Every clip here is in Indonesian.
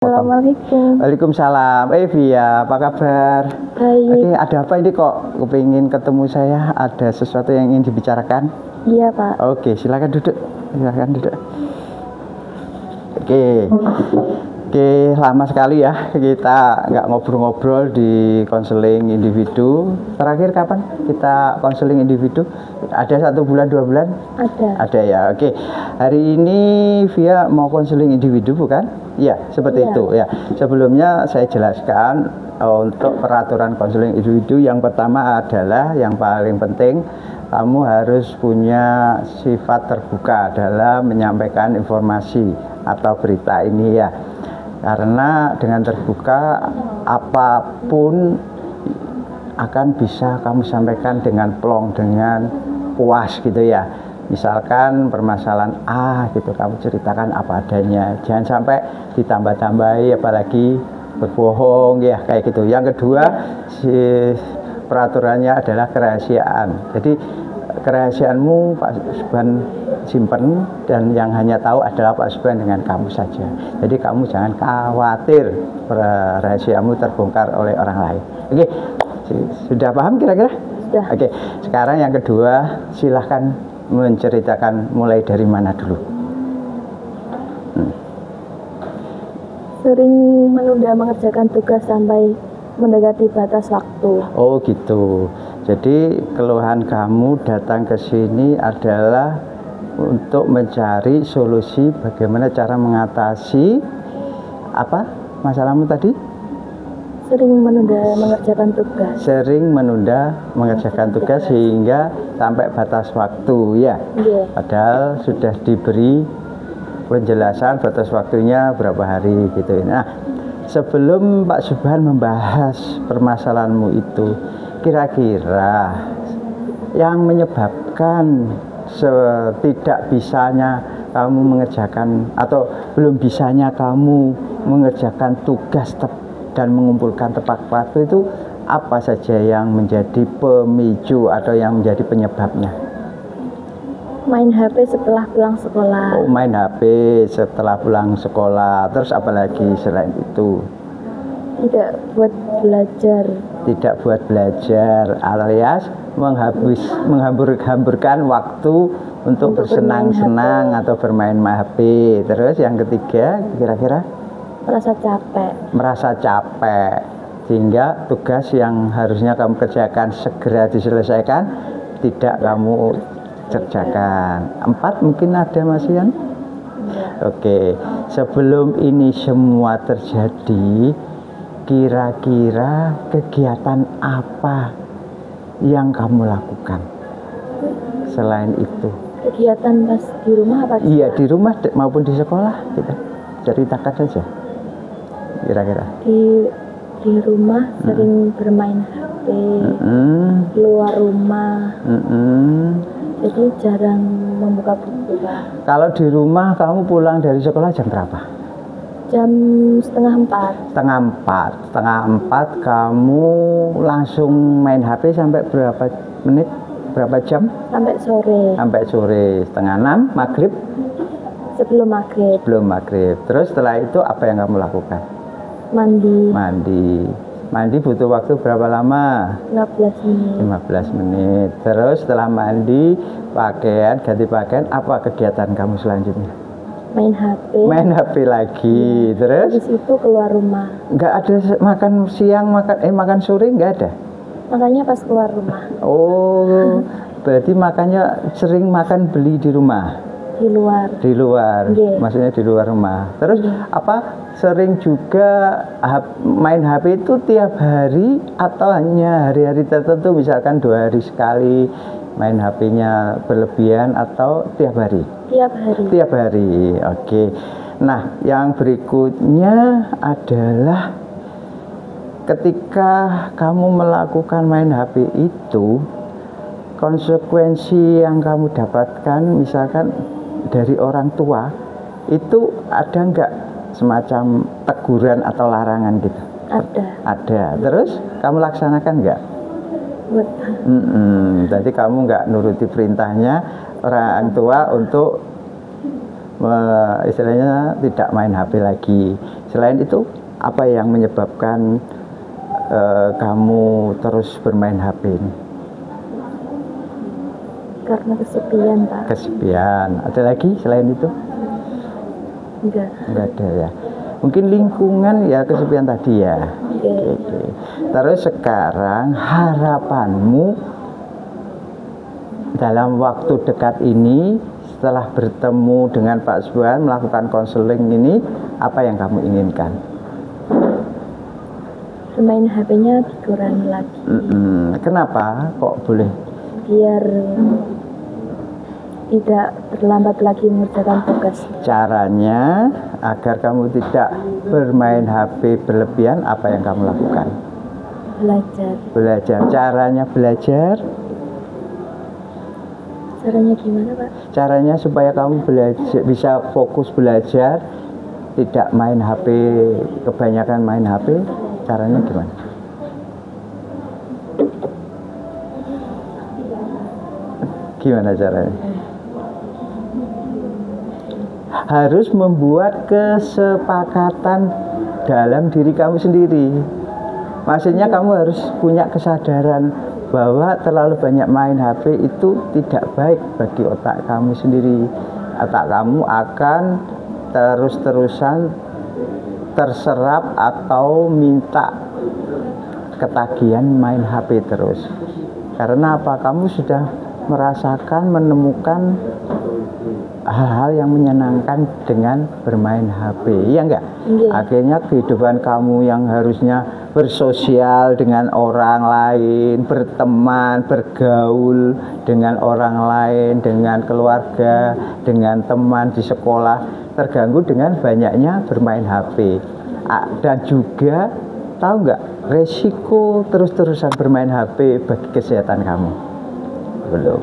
potong. Assalamualaikum. Waalaikumsalam. Via, apa kabar? Baik. Oke, ada apa ini kok kepingin ketemu saya? Ada sesuatu yang ingin dibicarakan? Iya, Pak. Oke, silakan duduk. Silakan duduk. Oke, lama sekali ya kita nggak ngobrol-ngobrol di konseling individu. Terakhir kapan kita konseling individu? Ada 1 bulan, 2 bulan? Ada ya. Oke, hari ini Via mau konseling individu bukan? Iya, seperti itu ya. Sebelumnya saya jelaskan untuk peraturan konseling individu. Yang pertama adalah yang paling penting, kamu harus punya sifat terbuka dalam menyampaikan informasi atau berita ini ya. Karena dengan terbuka, apapun akan bisa kamu sampaikan dengan plong, dengan puas gitu ya. Misalkan permasalahan A gitu, kamu ceritakan apa adanya, jangan sampai ditambah-tambahi apalagi berbohong ya, kayak gitu. Yang kedua, peraturannya adalah kerahasiaan. Jadi kerahasiaanmu Pak Subhan simpen, dan yang hanya tahu adalah Pak Subhan dengan kamu saja. Jadi kamu jangan khawatir rahasiamu terbongkar oleh orang lain. Oke, sudah paham kira-kira? Sudah. Oke, sekarang yang kedua, silahkan menceritakan mulai dari mana dulu. Sering menunda mengerjakan tugas sampai mendekati batas waktu. Oh gitu. Jadi keluhan kamu datang ke sini adalah untuk mencari solusi bagaimana cara mengatasi apa masalahmu tadi? Sering menunda mengerjakan tugas. Sering menunda mengerjakan tugas sehingga sampai batas waktu ya. Iya. Padahal sudah diberi penjelasan batas waktunya berapa hari gitu. Nah, sebelum Pak Subhan membahas permasalahanmu itu, kira-kira yang menyebabkan tidak bisanya kamu mengerjakan atau belum bisanya kamu mengerjakan tugas dan mengumpulkan tepat waktu itu apa saja yang menjadi pemicu atau yang menjadi penyebabnya? Main HP setelah pulang sekolah. Oh, main HP setelah pulang sekolah. Terus apalagi selain itu? Tidak buat belajar. Tidak buat belajar alias menghamburkan waktu untuk bersenang-senang atau bermain HP. Terus yang ketiga kira-kira? Merasa capek. Merasa capek sehingga tugas yang harusnya kamu kerjakan segera diselesaikan tidak kamu kerjakan. 4 mungkin ada Mas Ian? Oke, sebelum ini semua terjadi, kira-kira kegiatan apa yang kamu lakukan selain itu? Kegiatan pas di rumah apa? Iya, di rumah maupun di sekolah kita ceritakan saja kira-kira. Di rumah sering bermain HP, keluar rumah, jadi jarang membuka buku, Pak. Kalau di rumah kamu pulang dari sekolah jam berapa? Jam setengah 4. Setengah 4 kamu langsung main HP sampai berapa menit? Berapa jam? Sampai sore. Sampai sore. Setengah 6 maghrib? Sebelum maghrib. Belum maghrib. Terus setelah itu apa yang kamu lakukan? Mandi butuh waktu berapa lama? 15 menit. 15 menit. Terus setelah mandi, ganti pakaian, apa kegiatan kamu selanjutnya? Main HP. Main HP lagi. Terus? Habis itu keluar rumah. Nggak ada makan siang, makan sore nggak ada? Makanya pas keluar rumah. Oh, berarti makanya sering makan beli di rumah? Di luar. Yeah. Maksudnya di luar rumah. Terus apa sering juga main HP itu tiap hari atau hanya hari-hari tertentu, misalkan 2 hari sekali main HP-nya berlebihan atau tiap hari? Tiap hari. Oke. Nah, yang berikutnya adalah ketika kamu melakukan main HP itu, konsekuensi yang kamu dapatkan misalkan dari orang tua itu ada nggak semacam teguran atau larangan gitu? Ada. Terus kamu laksanakan nggak? Jadi kamu nggak nuruti perintahnya orang tua untuk istilahnya tidak main HP lagi. Selain itu, apa yang menyebabkan kamu terus bermain HP ini? Karena kesepian, Pak. Kesepian. Ada lagi selain itu? Enggak. Enggak ada ya. Mungkin lingkungan ya, kesepian tadi ya. Oke. Terus sekarang harapanmu dalam waktu dekat ini setelah bertemu dengan Pak Subhan melakukan konseling ini, apa yang kamu inginkan? Main HP-nya dikurangi lagi. Kenapa kok boleh? Biar tidak terlambat lagi mengerjakan tugas. Caranya agar kamu tidak bermain HP berlebihan, apa yang kamu lakukan? Belajar. Caranya belajar? Caranya gimana, Pak? Caranya supaya kamu belajar, bisa fokus belajar, tidak main HP, kebanyakan main HP. Caranya gimana? Gimana caranya? Harus membuat kesepakatan dalam diri kamu sendiri. Maksudnya kamu harus punya kesadaran bahwa terlalu banyak main HP itu tidak baik bagi otak kamu sendiri. Otak kamu akan terus-terusan terserap atau minta ketagihan main HP terus. Karena apa? Kamu sudah merasakan, menemukan hal-hal yang menyenangkan dengan bermain HP, iya enggak? Akhirnya kehidupan kamu yang harusnya bersosial dengan orang lain, berteman, bergaul dengan orang lain, dengan keluarga, dengan teman di sekolah, terganggu dengan banyaknya bermain HP. Dan juga tahu nggak resiko terus-terusan bermain HP bagi kesehatan kamu? Belum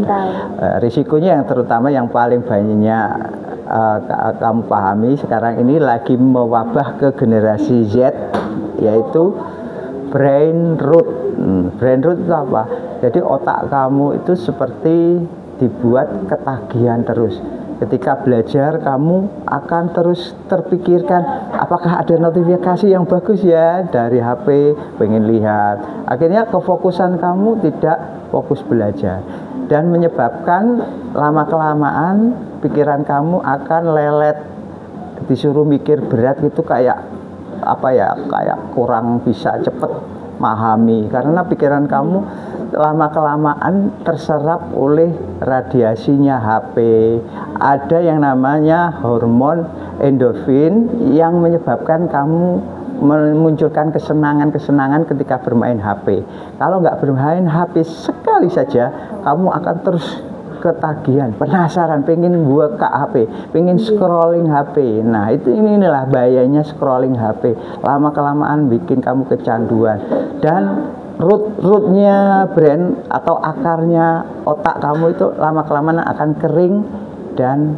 tahu. Risikonya yang terutama yang paling banyak kamu pahami sekarang ini lagi mewabah ke generasi Z, yaitu brain rot. Brain rot itu apa? Jadi otak kamu itu seperti dibuat ketagihan terus. Ketika belajar kamu akan terus terpikirkan apakah ada notifikasi yang bagus ya dari HP, pengen lihat. Akhirnya kefokusan kamu tidak fokus belajar dan menyebabkan lama-kelamaan pikiran kamu akan lelet. Disuruh mikir berat itu kayak apa ya, kayak kurang bisa cepet memahami karena pikiran kamu lama-kelamaan terserap oleh radiasinya HP. Ada yang namanya hormon endorfin yang menyebabkan kamu memunculkan kesenangan-kesenangan ketika bermain HP. Kalau nggak bermain HP sekali saja, kamu akan terus ketagihan, penasaran, pengen buka HP, pengen scrolling HP. Nah inilah bahayanya scrolling HP. Lama-kelamaan bikin kamu kecanduan dan rootnya brain atau akarnya otak kamu itu lama-kelamaan akan kering dan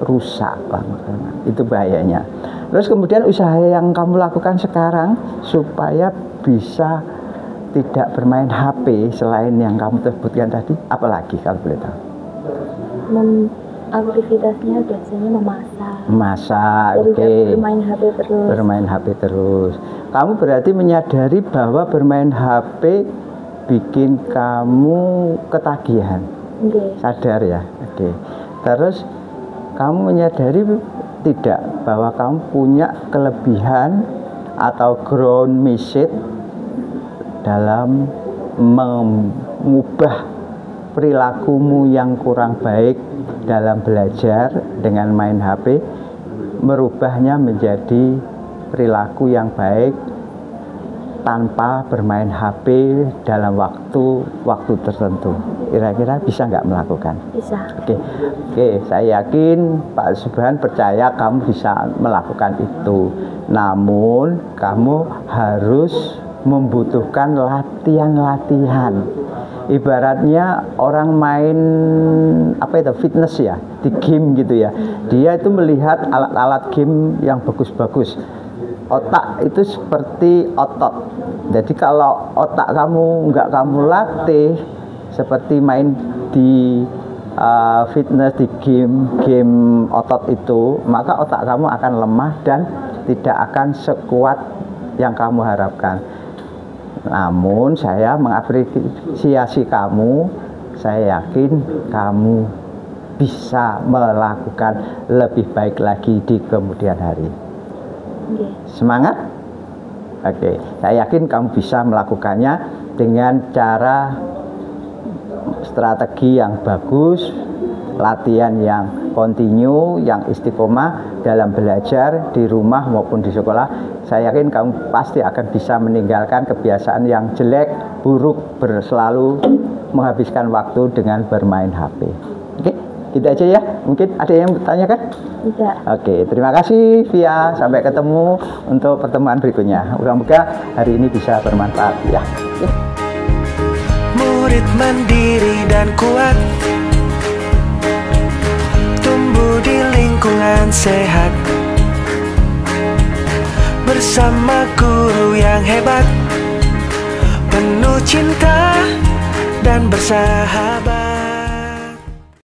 rusak lama-kelamaan. Itu bahayanya. Terus kemudian usaha yang kamu lakukan sekarang supaya bisa tidak bermain HP selain yang kamu sebutkan tadi, apalagi kalau boleh tahu? Aktivitasnya biasanya memasak. Oke. Bermain HP terus. Kamu berarti menyadari bahwa bermain HP bikin kamu ketagihan. Sadar ya. Oke. Terus kamu menyadari tidak bahwa kamu punya kelebihan atau ground message dalam mengubah perilakumu yang kurang baik dalam belajar dengan main HP, merubahnya menjadi perilaku yang baik tanpa bermain HP dalam waktu tertentu. Kira-kira bisa nggak melakukan? Bisa. Oke, saya yakin Pak Subhan percaya kamu bisa melakukan itu. Namun kamu harus membutuhkan latihan-latihan. Ibaratnya orang main fitness ya, di game gitu ya. Dia itu melihat alat-alat game yang bagus-bagus. Otak itu seperti otot. Jadi kalau otak kamu nggak kamu latih, seperti main di fitness di game otot itu, maka otak kamu akan lemah dan tidak akan sekuat yang kamu harapkan. Namun saya mengapresiasi kamu, saya yakin kamu bisa melakukan lebih baik lagi di kemudian hari. Semangat? Oke, saya yakin kamu bisa melakukannya dengan cara strategi yang bagus, latihan yang kontinu, yang istiqomah dalam belajar di rumah maupun di sekolah. Saya yakin kamu pasti akan bisa meninggalkan kebiasaan yang jelek, buruk, selalu menghabiskan waktu dengan bermain HP. Oke, gitu aja ya. Mungkin ada yang bertanyakan? Tidak. Oke, terima kasih Via. Sampai ketemu untuk pertemuan berikutnya. Moga-moga hari ini bisa bermanfaat ya. Oke. Murid mandiri dan kuat, tumbuh di lingkungan sehat, bersama guru yang hebat, penuh cinta dan bersahabat.